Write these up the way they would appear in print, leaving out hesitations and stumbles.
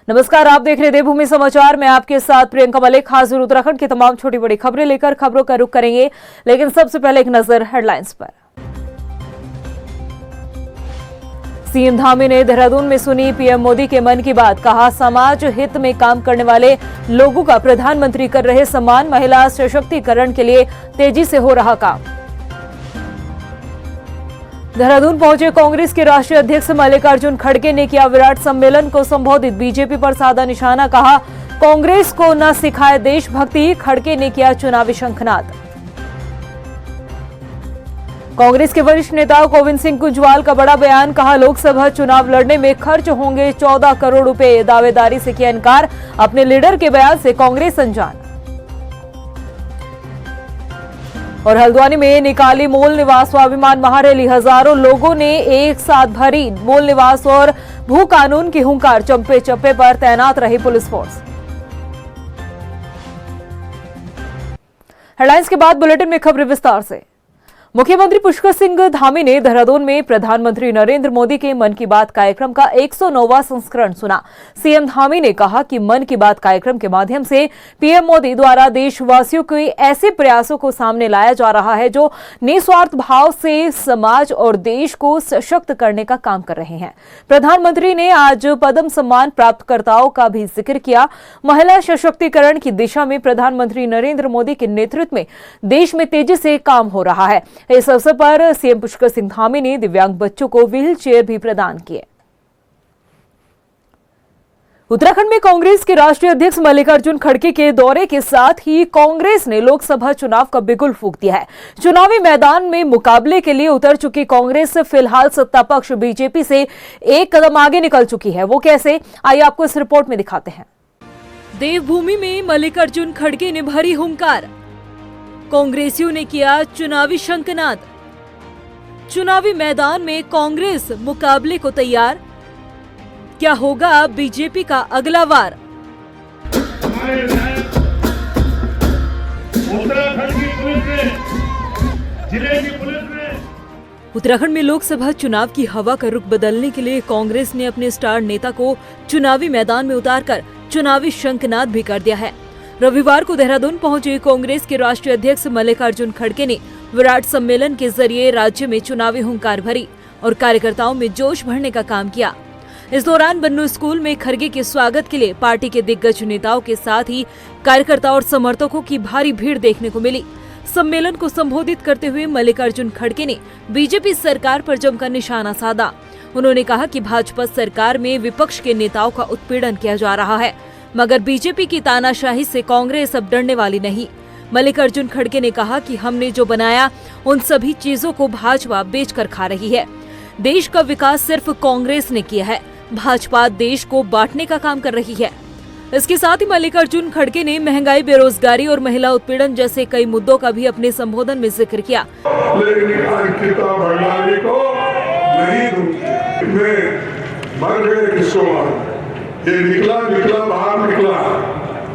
नमस्कार, आप देख रहे देवभूमि समाचार। मैं आपके साथ प्रियंका मलिक हाजिर उत्तराखंड की तमाम छोटी बड़ी खबरें लेकर खबरों का रुख करेंगे, लेकिन सबसे पहले एक नजर हेडलाइंस पर। सीएम धामी ने देहरादून में सुनी पीएम मोदी के मन की बात, कहा समाज हित में काम करने वाले लोगों का प्रधानमंत्री कर रहे सम्मान, महिला सशक्तिकरण के लिए तेजी से हो रहा काम। देहरादून पहुंचे कांग्रेस के राष्ट्रीय अध्यक्ष मल्लिकार्जुन खड़गे ने किया विराट सम्मेलन को संबोधित, बीजेपी पर साधा निशाना, कहा कांग्रेस को न सिखाए देशभक्ति, खड़गे ने किया चुनावी शंखनाद। कांग्रेस के वरिष्ठ नेता गोविंद सिंह कुंजवाल का बड़ा बयान, कहा लोकसभा चुनाव लड़ने में खर्च होंगे 14 करोड़ रुपए, दावेदारी से किया इनकार, अपने लीडर के बयान से कांग्रेस अनजान। और हल्द्वानी में निकाली मूल निवास स्वाभिमान महारैली, हजारों लोगों ने एक साथ भरी मूल निवास और भू कानून की हुंकार, चप्पे चप्पे पर तैनात रही पुलिस फोर्स। हेडलाइंस के बाद बुलेटिन में खबरें विस्तार से। मुख्यमंत्री पुष्कर सिंह धामी ने देहरादून में प्रधानमंत्री नरेंद्र मोदी के मन की बात कार्यक्रम का 109वां संस्करण सुना। सीएम धामी ने कहा कि मन की बात कार्यक्रम के माध्यम से पीएम मोदी द्वारा देशवासियों के ऐसे प्रयासों को सामने लाया जा रहा है जो निस्वार्थ भाव से समाज और देश को सशक्त करने का काम कर रहे हैं। प्रधानमंत्री ने आज पद्म सम्मान प्राप्तकर्ताओं का भी जिक्र किया। महिला सशक्तिकरण की दिशा में प्रधानमंत्री नरेंद्र मोदी के नेतृत्व में देश में तेजी से काम हो रहा है। इस अवसर पर सीएम पुष्कर सिंह धामी ने दिव्यांग बच्चों को व्हील चेयर भी प्रदान किए। उत्तराखंड में कांग्रेस के राष्ट्रीय अध्यक्ष मल्लिकार्जुन खड़गे के दौरे के साथ ही कांग्रेस ने लोकसभा चुनाव का बिगुल फूंक दिया है। चुनावी मैदान में मुकाबले के लिए उतर चुकी कांग्रेस फिलहाल सत्ता पक्ष बीजेपी से एक कदम आगे निकल चुकी है। वो कैसे, आइए आपको इस रिपोर्ट में दिखाते हैं। देवभूमि में मल्लिकार्जुन खड़गे ने भरी हुंकार, कांग्रेसियों ने किया चुनावी शंखनाद। चुनावी मैदान में कांग्रेस मुकाबले को तैयार, क्या होगा बीजेपी का अगला वार। उत्तराखंड में लोकसभा चुनाव की हवा का रुख बदलने के लिए कांग्रेस ने अपने स्टार नेता को चुनावी मैदान में उतारकर चुनावी शंखनाद भी कर दिया है। रविवार को देहरादून पहुंचे कांग्रेस के राष्ट्रीय अध्यक्ष मल्लिकार्जुन खड़गे ने विराट सम्मेलन के जरिए राज्य में चुनावी हुंकार भरी और कार्यकर्ताओं में जोश भरने का काम किया। इस दौरान बन्नू स्कूल में खड़गे के स्वागत के लिए पार्टी के दिग्गज नेताओं के साथ ही कार्यकर्ताओं और समर्थकों की भारी भीड़ देखने को मिली। सम्मेलन को संबोधित करते हुए मल्लिकार्जुन खड़गे ने बीजेपी सरकार पर जमकर निशाना साधा। उन्होंने कहा कि भाजपा सरकार में विपक्ष के नेताओं का उत्पीड़न किया जा रहा है, मगर बीजेपी की तानाशाही से कांग्रेस अब डरने वाली नहीं। मल्लिकार्जुन खड़गे ने कहा कि हमने जो बनाया उन सभी चीजों को भाजपा बेचकर खा रही है। देश का विकास सिर्फ कांग्रेस ने किया है, भाजपा देश को बांटने का काम कर रही है। इसके साथ ही मल्लिकार्जुन खड़गे ने महंगाई, बेरोजगारी और महिला उत्पीड़न जैसे कई मुद्दों का भी अपने संबोधन में जिक्र किया। ये निकला बाहर निकला,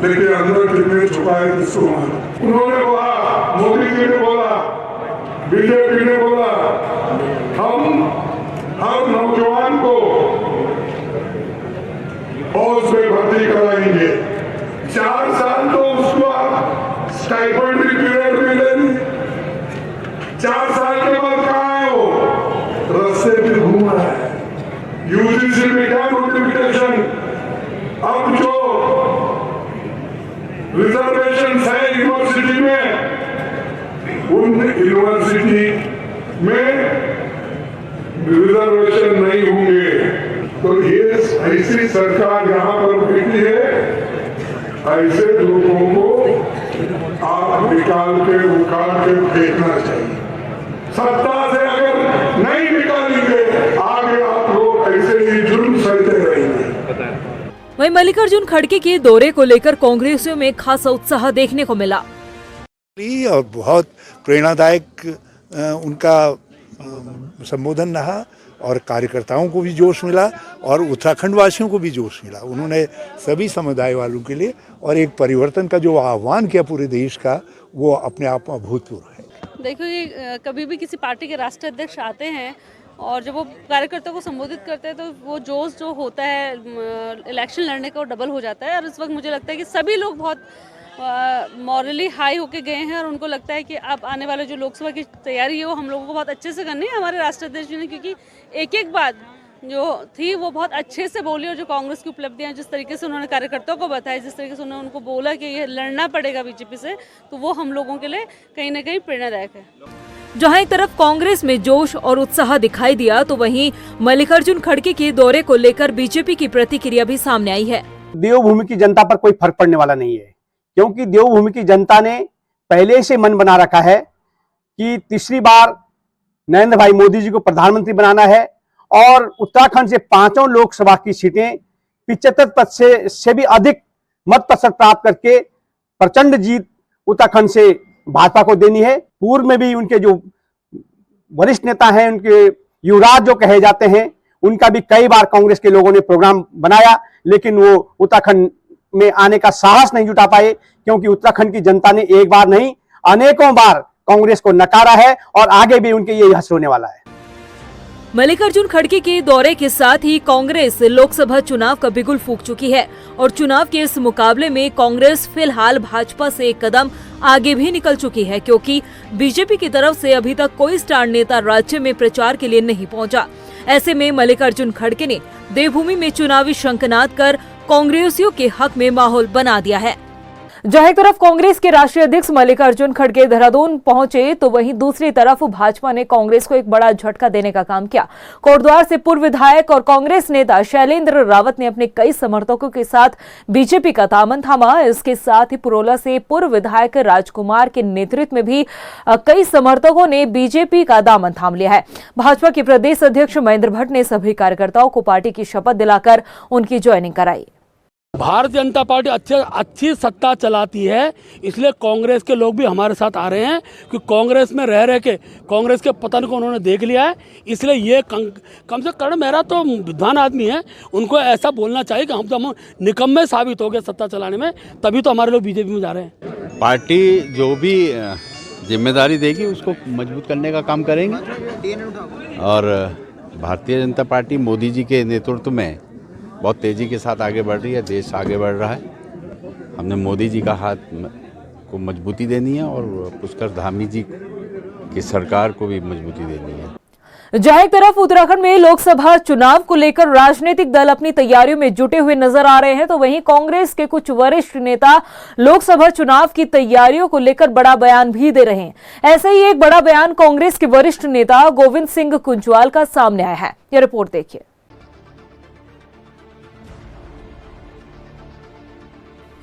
लेकिन अंदर कितने छुपाए किसको मालूम। उन्होंने बोला, मोदी जी ने बोला, बीजेपी ने बोला, हम हर नौजवान को फौज में भर्ती कराएंगे। 4 साल तो उसको आप स्टाइपेंड पीरियड मिलेगी। 4 साल के बाद कहाँ है वो? रास्ते पे घूम रहा है। यूजीसी में क्या नोटिफिकेशन, अब जो रिजर्वेशन है यूनिवर्सिटी में, उन यूनिवर्सिटी में रिजर्वेशन नहीं होंगे। तो ये ऐसी सरकार यहाँ पर बैठी है, ऐसे लोगों को आप निकाल के उखाड़ के फेंकना चाहिए। सत्ता से अगर नहीं निकालेंगे, आगे आप लोग ऐसे ही जुर्म सहते रहेंगे। वहीं मल्लिकार्जुन खड़गे के दौरे को लेकर कांग्रेसियों में खासा उत्साह देखने को मिला और बहुत प्रेरणादायक उनका संबोधन रहा और कार्यकर्ताओं को भी जोश मिला और उत्तराखंड वासियों को भी जोश मिला। उन्होंने सभी समुदाय वालों के लिए और एक परिवर्तन का जो आह्वान किया पूरे देश का, वो अपने आप में अभूतपूर्व है। देखो, ये कभी भी किसी पार्टी के राष्ट्रीय अध्यक्ष आते हैं और जब वो कार्यकर्ता को संबोधित करते हैं तो वो जोश जो होता है इलेक्शन लड़ने का वो डबल हो जाता है। और इस वक्त मुझे लगता है कि सभी लोग बहुत मॉरली हाई होके गए हैं और उनको लगता है कि अब आने वाले जो लोकसभा की तैयारी है वो हम लोगों को बहुत अच्छे से करनी है हमारे राष्ट्राध्यक्ष जी ने, क्योंकि एक एक बात जो थी वो बहुत अच्छे से बोली। और जो कांग्रेस की उपलब्धियां जिस तरीके से उन्होंने कार्यकर्ताओं को बताया, जिस तरीके से उन्होंने उनको बोला कि ये लड़ना पड़ेगा बीजेपी से, तो वो हम लोगों के लिए कहीं ना कहीं प्रेरणादायक है। जहां एक तरफ कांग्रेस में जोश और उत्साह दिखाई दिया, तो वहीं मल्लिकार्जुन खड़गे के दौरे को लेकर बीजेपी की प्रतिक्रिया भी सामने आई है। देवभूमि की जनता पर कोई फर्क पड़ने वाला नहीं है, क्योंकि देवभूमि की जनता ने पहले से मन बना रखा है कि तीसरी बार नरेंद्र भाई मोदी जी को प्रधानमंत्री बनाना है और उत्तराखंड से 5 लोकसभा की सीटें 75% से भी अधिक मत प्रतिशत प्राप्त करके प्रचंड जीत उत्तराखंड से भाजपा को देनी है। पूर्व में भी उनके जो वरिष्ठ नेता हैं, उनके युवराज जो कहे जाते हैं, उनका भी कई बार कांग्रेस के लोगों ने प्रोग्राम बनाया, लेकिन वो उत्तराखंड में आने का साहस नहीं जुटा पाए, क्योंकि उत्तराखंड की जनता ने एक बार नहीं अनेकों बार कांग्रेस को नकारा है और आगे भी उनके ये हश्र होने वाला है। मल्लिकार्जुन खड़गे के दौरे के साथ ही कांग्रेस लोकसभा चुनाव का बिगुल फूंक चुकी है और चुनाव के इस मुकाबले में कांग्रेस फिलहाल भाजपा से एक कदम आगे भी निकल चुकी है, क्योंकि बीजेपी की तरफ से अभी तक कोई स्टार नेता राज्य में प्रचार के लिए नहीं पहुंचा। ऐसे में मल्लिकार्जुन खड़गे ने देवभूमि में चुनावी शंखनाद कर कांग्रेसियों के हक में माहौल बना दिया है। जहां एक तरफ कांग्रेस के राष्ट्रीय अध्यक्ष मल्लिकार्जुन खड़गे देहरादून पहुंचे, तो वहीं दूसरी तरफ भाजपा ने कांग्रेस को एक बड़ा झटका देने का काम किया। कोटद्वार से पूर्व विधायक और कांग्रेस नेता शैलेंद्र रावत ने अपने कई समर्थकों के साथ बीजेपी का दामन थामा। इसके साथ ही पुरोला से पूर्व विधायक राजकुमार के नेतृत्व में भी कई समर्थकों ने बीजेपी का दामन थाम लिया है। भाजपा के प्रदेश अध्यक्ष महेंद्र भट्ट ने सभी कार्यकर्ताओं को पार्टी की शपथ दिलाकर उनकी ज्वाइनिंग कराई। भारतीय जनता पार्टी अच्छी सत्ता चलाती है, इसलिए कांग्रेस के लोग भी हमारे साथ आ रहे हैं, क्योंकि कांग्रेस में रह के कांग्रेस के पतन को उन्होंने देख लिया है। इसलिए ये कम से कम मेरा तो विद्वान आदमी है, उनको ऐसा बोलना चाहिए कि हम तो निकम्मे साबित हो गए सत्ता चलाने में, तभी तो हमारे लोग बीजेपी में जा रहे हैं। पार्टी जो भी जिम्मेदारी देगी उसको मजबूत करने का काम करेंगे और भारतीय जनता पार्टी मोदी जी के नेतृत्व में बहुत तेज़ी के साथ आगे बढ़ रही है, देश आगे बढ़ रहा है। हमने मोदी जी का हाथ को मजबूती देनी है और पुष्कर धामी जी की सरकार को भी मजबूती देनी है। जहां एक तरफ उत्तराखंड में लोकसभा चुनाव को लेकर राजनीतिक दल अपनी तैयारियों में जुटे हुए नजर आ रहे हैं, तो वहीं कांग्रेस के कुछ वरिष्ठ नेता लोकसभा चुनाव की तैयारियों को लेकर बड़ा बयान भी दे रहे हैं। ऐसे ही एक बड़ा बयान कांग्रेस के वरिष्ठ नेता गोविंद सिंह कुंजवाल का सामने आया है। यह रिपोर्ट देखिए।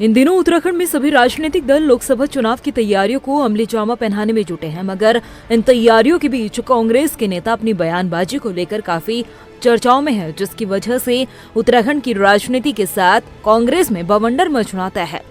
इन दिनों उत्तराखंड में सभी राजनीतिक दल लोकसभा चुनाव की तैयारियों को अमली जामा पहनाने में जुटे हैं, मगर इन तैयारियों के बीच कांग्रेस के नेता अपनी बयानबाजी को लेकर काफी चर्चाओं में है, जिसकी वजह से उत्तराखंड की राजनीति के साथ कांग्रेस में बवंडर मचनाता है।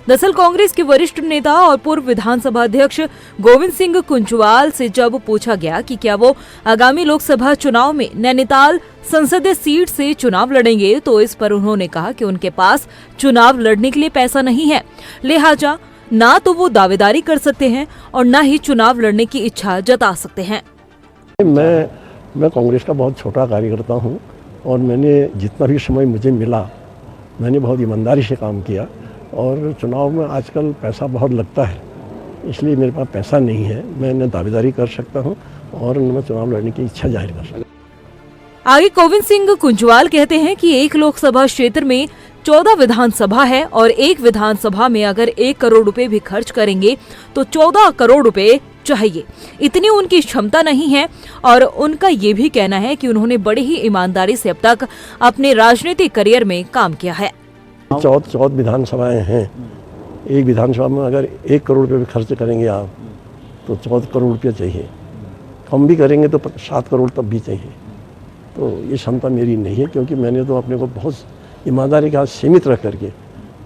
दरअसल कांग्रेस के वरिष्ठ नेता और पूर्व विधानसभा अध्यक्ष गोविंद सिंह कुंजवाल से जब पूछा गया कि क्या वो आगामी लोकसभा चुनाव में नैनीताल संसदीय सीट से चुनाव लड़ेंगे, तो इस पर उन्होंने कहा कि उनके पास चुनाव लड़ने के लिए पैसा नहीं है, लिहाजा ना तो वो दावेदारी कर सकते हैं और न ही चुनाव लड़ने की इच्छा जता सकते हैं। मैं कांग्रेस का बहुत छोटा कार्यकर्ता हूं और मैंने जितना भी समय मुझे मिला मैंने बहुत ईमानदारी से काम किया और चुनाव में आजकल पैसा बहुत लगता है, इसलिए मेरे पास पैसा नहीं है। मैं न दावेदारी कर सकता हूं और न मैं चुनाव लड़ने की इच्छा जाहिर कर सकता हूं। आगे गोविंद सिंह कुंजवाल कहते हैं कि एक लोकसभा क्षेत्र में 14 विधानसभा है और एक विधानसभा में अगर 1 करोड़ रुपए भी खर्च करेंगे तो 14 करोड़ रुपए चाहिए, इतनी उनकी क्षमता नहीं है। और उनका ये भी कहना है कि उन्होंने बड़ी ही ईमानदारी से अब तक अपने राजनीतिक करियर में काम किया है। 14 विधानसभाएं हैं, एक विधानसभा में अगर 1 करोड़ रुपये भी खर्च करेंगे आप तो 14 करोड़ रुपये चाहिए, कम भी करेंगे तो 7 करोड़ तब भी चाहिए। तो ये क्षमता मेरी नहीं है, क्योंकि मैंने तो अपने को बहुत ईमानदारी के साथ सीमित रख करके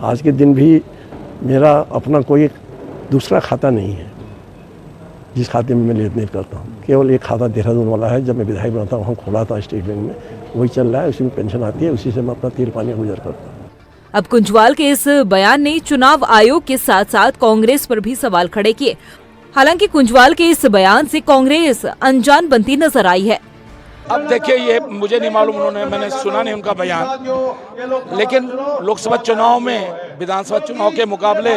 आज के दिन भी मेरा अपना कोई दूसरा खाता नहीं है जिस खाते में मैं लेन देन करता हूँ। केवल एक खाता देहरादून वाला है, जब मैं विधायक बना था वहाँ खोला था स्टेट बैंक में, वही चल रहा है, उसी में पेंशन आती है, उसी से मैं अपना तेल पानी गुजर करता हूँ। अब कुंजवाल के इस बयान ने चुनाव आयोग के साथ साथ कांग्रेस पर भी सवाल खड़े किए। हालांकि कुंजवाल के इस बयान से कांग्रेस अनजान बनती नजर आई है। अब देखिए, ये मुझे नहीं मालूम, मैंने सुना नहीं उनका बयान, लेकिन लोकसभा चुनाव में विधानसभा चुनाव के मुकाबले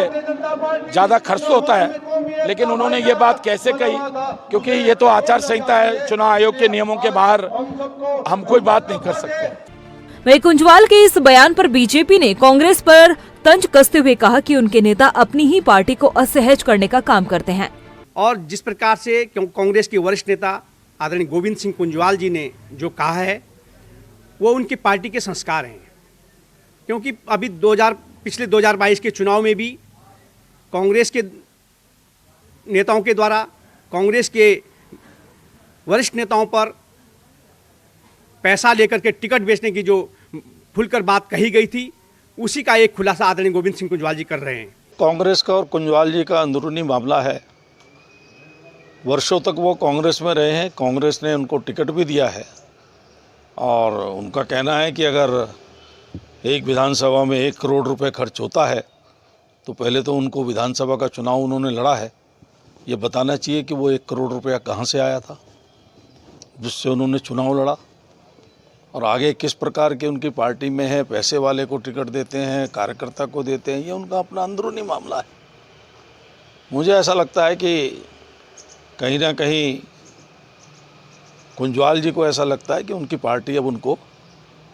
ज़्यादा खर्च तो होता है, लेकिन उन्होंने ये बात कैसे कही, क्योंकि ये तो आचार संहिता है, चुनाव आयोग के नियमों के बाहर हम कोई बात नहीं कर सकते। वहीं कुंजवाल के इस बयान पर बीजेपी ने कांग्रेस पर तंज कसते हुए कहा कि उनके नेता अपनी ही पार्टी को असहज करने का काम करते हैं। और जिस प्रकार से कांग्रेस के वरिष्ठ नेता आदरणीय गोविंद सिंह कुंजवाल जी ने जो कहा है, वो उनकी पार्टी के संस्कार हैं। क्योंकि अभी पिछले 2022 के चुनाव में भी कांग्रेस के नेताओं के द्वारा कांग्रेस के वरिष्ठ नेताओं पर पैसा लेकर के टिकट बेचने की जो खुलकर बात कही गई थी, उसी का एक खुलासा आदरणीय गोविंद सिंह कुंजवाल जी कर रहे हैं। कांग्रेस का और कुंजवाल जी का अंदरूनी मामला है। वर्षों तक वो कांग्रेस में रहे हैं, कांग्रेस ने उनको टिकट भी दिया है, और उनका कहना है कि अगर एक विधानसभा में 1 करोड़ रुपए खर्च होता है तो पहले तो उनको विधानसभा का चुनाव उन्होंने लड़ा है, ये बताना चाहिए कि वो 1 करोड़ रुपया कहाँ से आया था जिससे उन्होंने चुनाव लड़ा, और आगे किस प्रकार के उनकी पार्टी में है, पैसे वाले को टिकट देते हैं, कार्यकर्ता को देते हैं, ये उनका अपना अंदरूनी मामला है। मुझे ऐसा लगता है कि कहीं ना कहीं कुंजवाल जी को ऐसा लगता है कि उनकी पार्टी अब उनको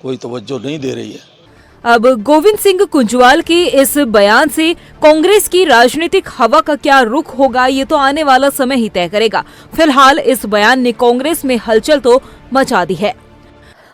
कोई तवज्जो नहीं दे रही है। अब गोविंद सिंह कुंजवाल के इस बयान से कांग्रेस की राजनीतिक हवा का क्या रुख होगा, ये तो आने वाला समय ही तय करेगा। फिलहाल इस बयान ने कांग्रेस में हलचल तो मचा दी है।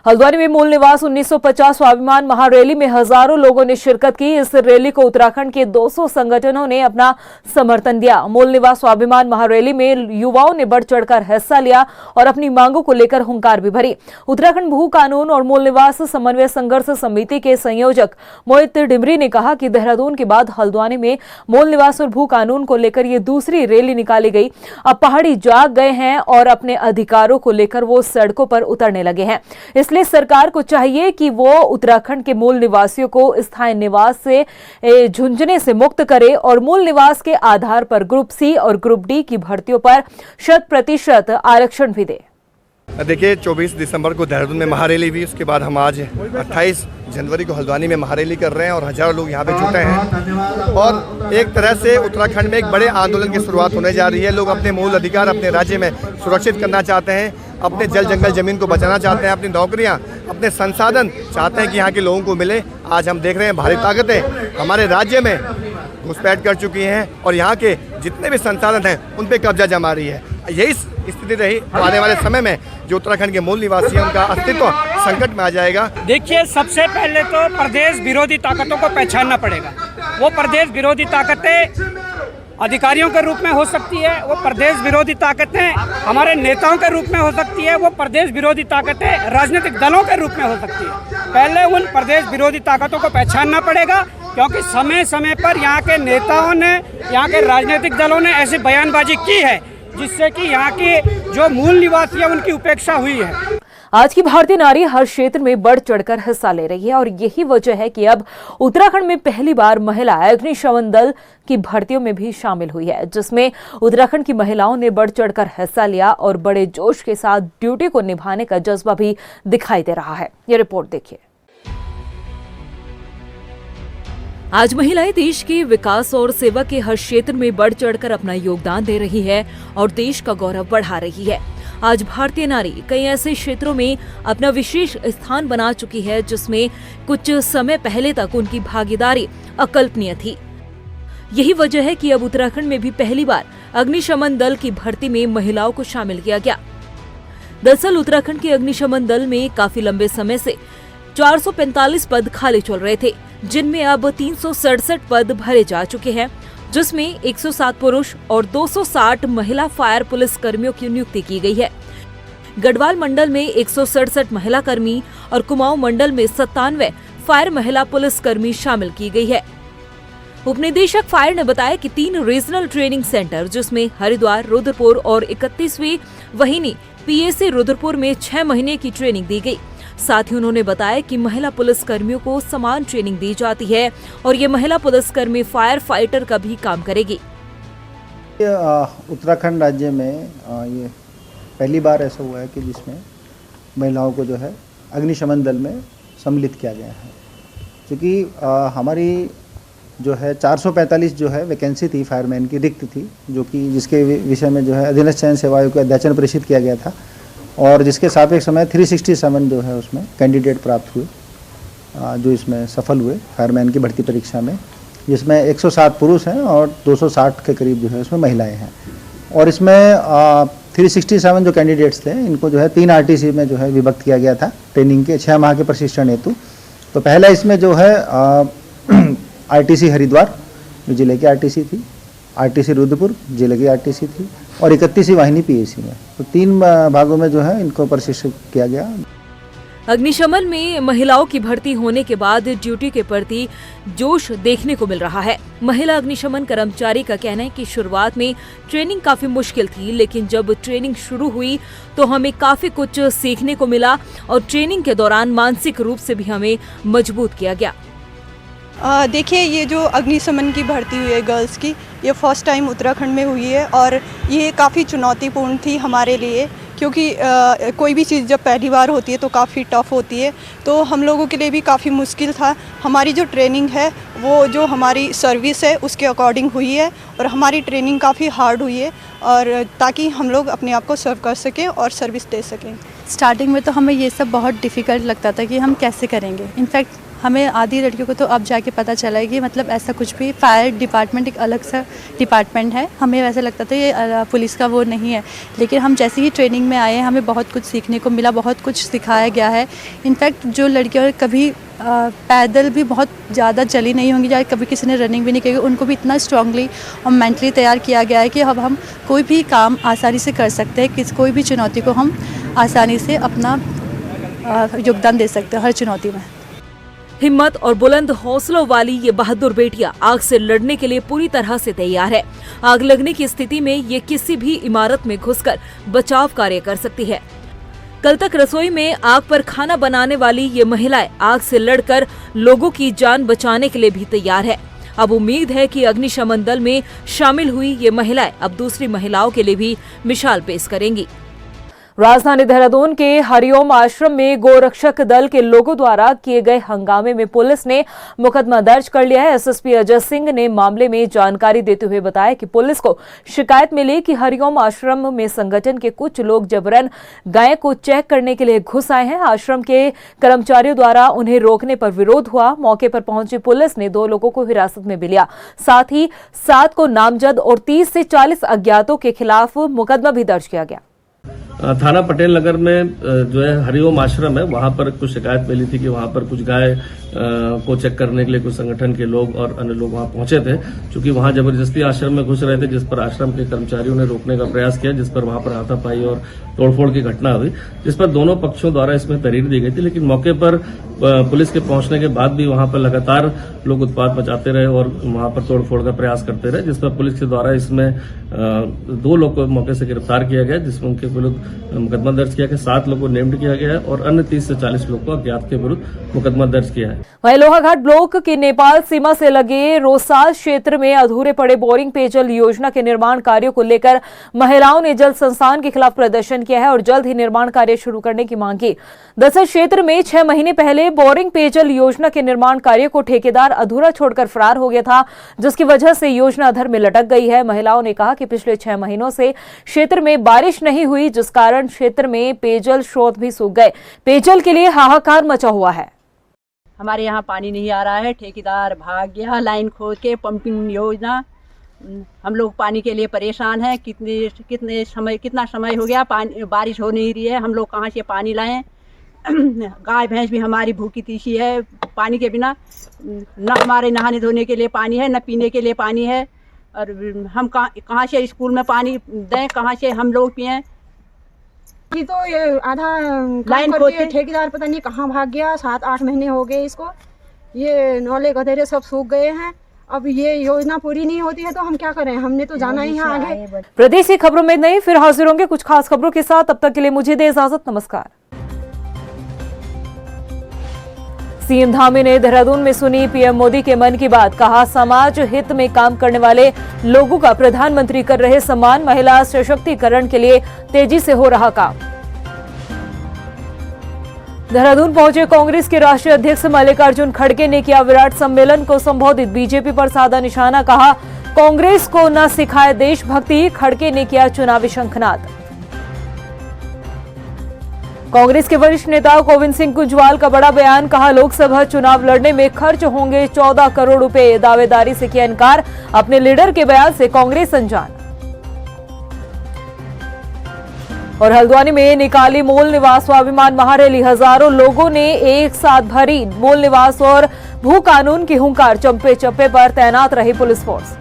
हल्द्वानी में मूल निवास 1950 स्वाभिमान महारैली में हजारों लोगों ने शिरकत की। इस रैली को उत्तराखंड के 200 संगठनों ने अपना समर्थन दिया। मूल निवास स्वाभिमान महारैली में युवाओं ने बढ़ चढ़कर हिस्सा लिया और अपनी मांगों को लेकर हुंकार भी भरी। उत्तराखंड भू कानून और मूल निवास समन्वय संघर्ष समिति के संयोजक मोहित डिमरी ने कहा कि देहरादून के बाद हल्द्वानी में मूल निवास और भू कानून को लेकर ये दूसरी रैली निकाली गई। अब पहाड़ी जाग गए हैं और अपने अधिकारों को लेकर वो सड़कों पर उतरने लगे हैं। इसलिए सरकार को चाहिए कि वो उत्तराखंड के मूल निवासियों को स्थायी निवास से झुंझुनने से मुक्त करे और मूल निवास के आधार पर ग्रुप सी और ग्रुप डी की भर्तियों पर 100% आरक्षण भी दे। देखिए, 24 दिसंबर को देहरादून में महारैली हुई, उसके बाद हम आज 28 जनवरी को हल्द्वानी में महारैली कर रहे हैं और हजारों लोग यहाँ पे जुटे हैं। और एक तरह से उत्तराखंड में एक बड़े आंदोलन की शुरुआत होने जा रही है। लोग अपने मूल अधिकार अपने राज्य में सुरक्षित करना चाहते हैं, अपने जल जंगल जमीन को बचाना चाहते हैं, अपनी नौकरियाँ अपने संसाधन चाहते हैं कि यहाँ के लोगों को मिले। आज हम देख रहे हैं भारी ताकतें हमारे राज्य में घुसपैठ कर चुकी हैं और यहाँ के जितने भी संसाधन हैं उन पर कब्जा जमा रही है। यही स्थिति रही आने वाले समय में जो उत्तराखंड के मूल निवासी हैं उनका अस्तित्व संकट में आ जाएगा। देखिए, सबसे पहले तो प्रदेश विरोधी ताकतों को पहचानना पड़ेगा। वो प्रदेश विरोधी ताकतें अधिकारियों के रूप में हो सकती है, वो प्रदेश विरोधी ताकतें हमारे नेताओं के रूप में हो सकती है, वो प्रदेश विरोधी ताकतें राजनीतिक दलों के रूप में हो सकती है। पहले उन प्रदेश विरोधी ताकतों को पहचानना पड़ेगा, क्योंकि समय समय पर यहाँ के नेताओं ने, यहाँ के राजनीतिक दलों ने ऐसी बयानबाजी की है जिससे कि यहाँ के जो मूल निवासी है उनकी उपेक्षा हुई है। आज की भारतीय नारी हर क्षेत्र में बढ़ चढ़कर हिस्सा ले रही है और यही वजह है कि अब उत्तराखंड में पहली बार महिला अग्निशमन दल की भर्तियों में भी शामिल हुई है, जिसमें उत्तराखंड की महिलाओं ने बढ़ चढ़कर हिस्सा लिया और बड़े जोश के साथ ड्यूटी को निभाने का जज्बा भी दिखाई दे रहा है। ये रिपोर्ट देखिए। आज महिलाएं देश के विकास और सेवा के हर क्षेत्र में बढ़ चढ़कर अपना योगदान दे रही है और देश का गौरव बढ़ा रही है। आज भारतीय नारी कई ऐसे क्षेत्रों में अपना विशेष स्थान बना चुकी है जिसमें कुछ समय पहले तक उनकी भागीदारी अकल्पनीय थी। यही वजह है कि अब उत्तराखंड में भी पहली बार अग्निशमन दल की भर्ती में महिलाओं को शामिल किया गया। दरअसल उत्तराखंड के अग्निशमन दल में काफी लंबे समय से 445 पद खाली चल रहे थे, जिनमें अब 367 पद भरे जा चुके हैं, जिसमें 107 पुरुष और 260 महिला फायर पुलिस कर्मियों की नियुक्ति की गई है। गढ़वाल मंडल में 167 महिला कर्मी और कुमाऊं मंडल में 97 फायर महिला पुलिस कर्मी शामिल की गई है। उपनिदेशक फायर ने बताया कि 3 रीजनल ट्रेनिंग सेंटर, जिसमें हरिद्वार, रुद्रपुर और 31वीं वहीनी पीएसी रुद्रपुर में 6 महीने की ट्रेनिंग दी गई। साथ ही उन्होंने बताया कि महिला पुलिस कर्मियों को समान ट्रेनिंग दी जाती है और ये महिला पुलिसकर्मी फायर फाइटर का भी काम करेगी। उत्तराखंड राज्य में ये पहली बार ऐसा हुआ है कि जिसमें महिलाओं को जो है अग्निशमन दल में सम्मिलित किया गया है। क्योंकि हमारी जो है 445 जो है वैकेंसी थी फायरमैन की, रिक्त थी, जो कि जिसके विषय में जो है अधीनस्थ चयन सेवा आयोग को अध्याचन प्रेषित किया गया था और जिसके सापेक्ष समय 367 जो है उसमें कैंडिडेट प्राप्त हुए, जो इसमें सफल हुए फायरमैन की भर्ती परीक्षा में, जिसमें 107 पुरुष हैं और 260 के करीब जो है उसमें महिलाएं हैं। और इसमें 367 जो कैंडिडेट्स थे इनको जो है 3 आरटीसी में जो है विभक्त किया गया था ट्रेनिंग के 6 माह के प्रशिक्षण हेतु। तो पहला इसमें जो है आरटीसी हरिद्वार जो जिले की आरटीसी थी, आरटीसी रुद्रपुर जिले की आरटीसी थी और 31वीं वाहिनी पीएसी में। तो 3 भागों में जो है इनको प्रशिक्षित किया गया। अग्निशमन में महिलाओं की भर्ती होने के बाद ड्यूटी के प्रति जोश देखने को मिल रहा है। महिला अग्निशमन कर्मचारी का कहना है कि शुरुआत में ट्रेनिंग काफी मुश्किल थी, लेकिन जब ट्रेनिंग शुरू हुई तो हमें काफी कुछ सीखने को मिला और ट्रेनिंग के दौरान मानसिक रूप से भी हमें मजबूत किया गया। देखिए, ये जो अग्निशमन की भर्ती हुई है गर्ल्स की, ये फर्स्ट टाइम उत्तराखंड में हुई है और ये काफ़ी चुनौतीपूर्ण थी हमारे लिए, क्योंकि कोई भी चीज़ जब पहली बार होती है तो काफ़ी टफ होती है। तो हम लोगों के लिए भी काफ़ी मुश्किल था। हमारी जो ट्रेनिंग है वो जो हमारी सर्विस है उसके अकॉर्डिंग हुई है और हमारी ट्रेनिंग काफ़ी हार्ड हुई है, और ताकि हम लोग अपने आप को सर्व कर सकें और सर्विस दे सकें। स्टार्टिंग में तो हमें ये सब बहुत डिफ़िकल्ट लगता था कि हम कैसे करेंगे। इनफैक्ट हमें आधी लड़कियों को तो अब जाके पता चला है कि मतलब ऐसा कुछ भी, फायर डिपार्टमेंट एक अलग सा डिपार्टमेंट है। हमें वैसे लगता था ये पुलिस का वो नहीं है, लेकिन हम जैसे ही ट्रेनिंग में आए हमें बहुत कुछ सीखने को मिला, बहुत कुछ सिखाया गया है। इनफैक्ट जो लड़कियाँ कभी पैदल भी बहुत ज़्यादा चली नहीं होंगी या कभी किसी ने रनिंग भी नहीं की, उनको भी इतना स्ट्रांगली और मेंटली तैयार किया गया है कि अब हम कोई भी काम आसानी से कर सकते हैं, कोई भी चुनौती को हम आसानी से अपना योगदान दे सकते हैं हर चुनौती में। हिम्मत और बुलंद हौसलों वाली ये बहादुर बेटियां आग से लड़ने के लिए पूरी तरह से तैयार है। आग लगने की स्थिति में ये किसी भी इमारत में घुसकर बचाव कार्य कर सकती है। कल तक रसोई में आग पर खाना बनाने वाली ये महिलाएं आग से लड़कर लोगों की जान बचाने के लिए भी तैयार है। अब उम्मीद है कि अग्निशमन दल में शामिल हुई ये महिलाएं अब दूसरी महिलाओं के लिए भी मिसाल पेश करेंगी। राजधानी देहरादून के हरिओम आश्रम में गोरक्षक दल के लोगों द्वारा किए गए हंगामे में पुलिस ने मुकदमा दर्ज कर लिया है। एसएसपी अजय सिंह ने मामले में जानकारी देते हुए बताया कि पुलिस को शिकायत मिली कि हरिओम आश्रम में संगठन के कुछ लोग जबरन गाय को चेक करने के लिए घुस आए हैं। आश्रम के कर्मचारियों द्वारा उन्हें रोकने पर विरोध हुआ। मौके पर पहुंची पुलिस ने 2 लोगों को हिरासत में भी लिया, साथ ही 7 को नामजद और 30 से 40 अज्ञातों के खिलाफ मुकदमा भी दर्ज किया गया। थाना पटेल नगर में जो है हरिओम आश्रम है, वहां पर कुछ शिकायत मिली थी कि वहां पर कुछ गाय को चेक करने के लिए कुछ संगठन के लोग और अन्य लोग वहां पहुंचे थे। चूंकि वहां जबरदस्ती आश्रम में घुस रहे थे, जिस पर आश्रम के कर्मचारियों ने रोकने का प्रयास किया, जिस पर वहां पर हाथापाई और तोड़फोड़ की घटना हुई, जिस पर दोनों पक्षों द्वारा इसमें तहरीर दी गई थी। लेकिन मौके पर पुलिस के पहुंचने के बाद भी वहां पर लगातार लोग उत्पात मचाते रहे और वहां पर तोड़फोड़ का प्रयास करते रहे, जिस पर पुलिस के द्वारा इसमें 2 लोग को मौके से गिरफ्तार किया गया, जिसमें उनके विरुद्ध मुकदमा दर्ज किया गया। 7 लोगों को नेम्ड किया गया है और अन्य 30 से 40 लोग को अज्ञात के विरुद्ध मुकदमा दर्ज किया है। वहीं लोहाघाट ब्लॉक के नेपाल सीमा से लगे रोसाल क्षेत्र में अधूरे पड़े बोरिंग पेयजल योजना के निर्माण कार्यों को लेकर महिलाओं ने जल संस्थान के खिलाफ प्रदर्शन किया है और जल्द ही निर्माण कार्य शुरू करने की मांग की। दरअसल क्षेत्र में 6 महीने पहले बोरिंग पेयजल योजना के निर्माण कार्य को ठेकेदार अधूरा छोड़कर फरार हो गया था, जिसकी वजह से योजना अधर में लटक गई है। महिलाओं ने कहा कि पिछले 6 महीनों से क्षेत्र में बारिश नहीं हुई, जिस कारण क्षेत्र में पेयजल स्रोत भी सूख गए। पेयजल के लिए हाहाकार मचा हुआ है। हमारे यहाँ पानी नहीं आ रहा है, ठेकेदार भाग गया लाइन खोद के, पंपिंग योजना, हम लोग पानी के लिए परेशान हैं। कितना समय हो गया, पानी बारिश हो नहीं रही है, हम लोग कहाँ से पानी लाएं। गाय भैंस भी हमारी भूखी तीसी है, पानी के बिना न हमारे नहाने धोने के लिए पानी है, न पीने के लिए पानी है, और हम कहाँ से स्कूल में पानी दें, कहाँ से हम लोग पिएं। तो ये आधा लाइन खोद के ठेकेदार पता नहीं कहाँ भाग गया। 7-8 महीने हो गए इसको, ये नौले गधेरे सब सूख गए हैं। अब ये योजना पूरी नहीं होती है तो हम क्या करें, हमने तो जाना ही है आगे। प्रदेश की खबरों में नहीं, फिर हाजिर होंगे कुछ खास खबरों के साथ। तब तक के लिए मुझे दे इजाजत, नमस्कार। सीएम धामी ने देहरादून में सुनी पीएम मोदी के मन की बात, कहा समाज हित में काम करने वाले लोगों का प्रधानमंत्री कर रहे सम्मान, महिला सशक्तिकरण के लिए तेजी से हो रहा काम। देहरादून पहुंचे कांग्रेस के राष्ट्रीय अध्यक्ष मल्लिकार्जुन खड़गे ने किया विराट सम्मेलन को संबोधित। बीजेपी पर साधा निशाना, कहा कांग्रेस को न सिखाए देशभक्ति। खड़गे ने किया चुनावी शंखनाद। कांग्रेस के वरिष्ठ नेता गोविंद सिंह कुंजवाल का बड़ा बयान, कहा लोकसभा चुनाव लड़ने में खर्च होंगे 14 करोड़ रुपए। दावेदारी से किया इनकार। अपने लीडर के बयान से कांग्रेस अनजान। और हल्द्वानी में निकाली मूल निवास स्वाभिमान महारैली। हजारों लोगों ने एक साथ भरी मूल निवास और भू कानून की हुंकार। चप्पे चप्पे पर तैनात रही पुलिस फोर्स।